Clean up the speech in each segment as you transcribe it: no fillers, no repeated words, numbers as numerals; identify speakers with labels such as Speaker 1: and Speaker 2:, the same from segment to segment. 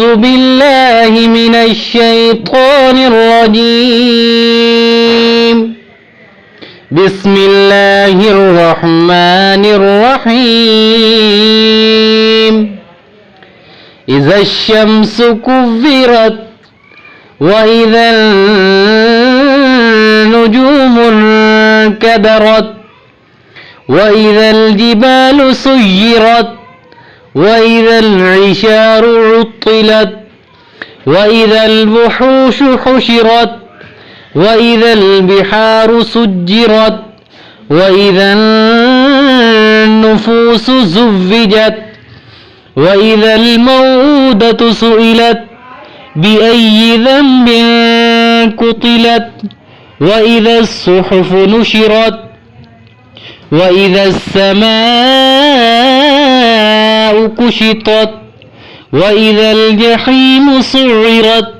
Speaker 1: أعوذ بالله من الشيطان الرجيم. بسم الله الرحمن الرحيم. إذا الشمس كورت وإذا النجوم انكدرت وإذا الجبال سيرت وإذا العشار عطلت وإذا الوحوش حشرت وإذا البحار سجرت وإذا النفوس زوجت وإذا الموءودة سئلت بأي ذنب قتلت وإذا الصحف نشرت وإذا السماء كشطت وإذا الجحيم سعرت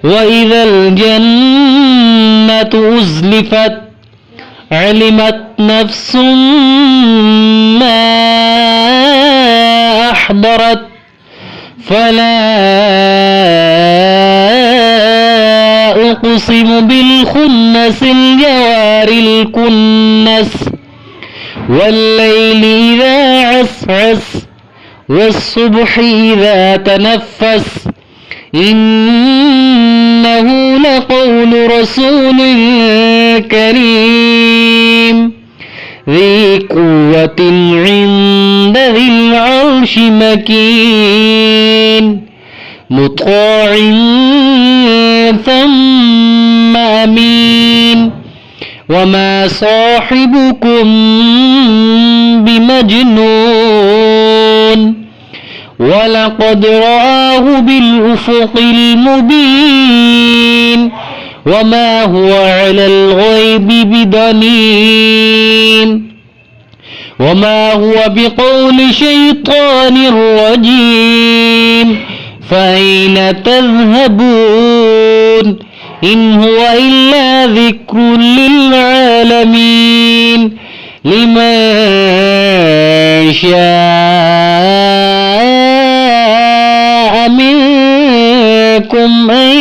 Speaker 1: وإذا الجنة أزلفت علمت نفس ما أحضرت فلا أقسم بالخنس الجوار الكنس والليل إذا عسعس والصبح إذا تنفس إنه لقول رسول كريم ذي قوة عند ذي العرش مكين مطاع ثم أمين وما صاحبكم بمجنون ولقد رآه بالأفق المبين وما هو على الغيب بضنين وما هو بقول شيطان رجيم فأين تذهبون إن هو إلا ذكر للعالمين لمن شاء منكم أن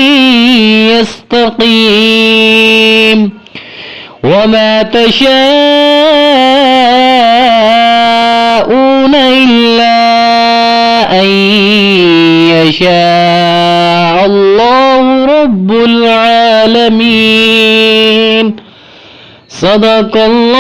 Speaker 1: يستقيم وما تشاءون إلا أن يشاء الله رب العالمين. صدق الله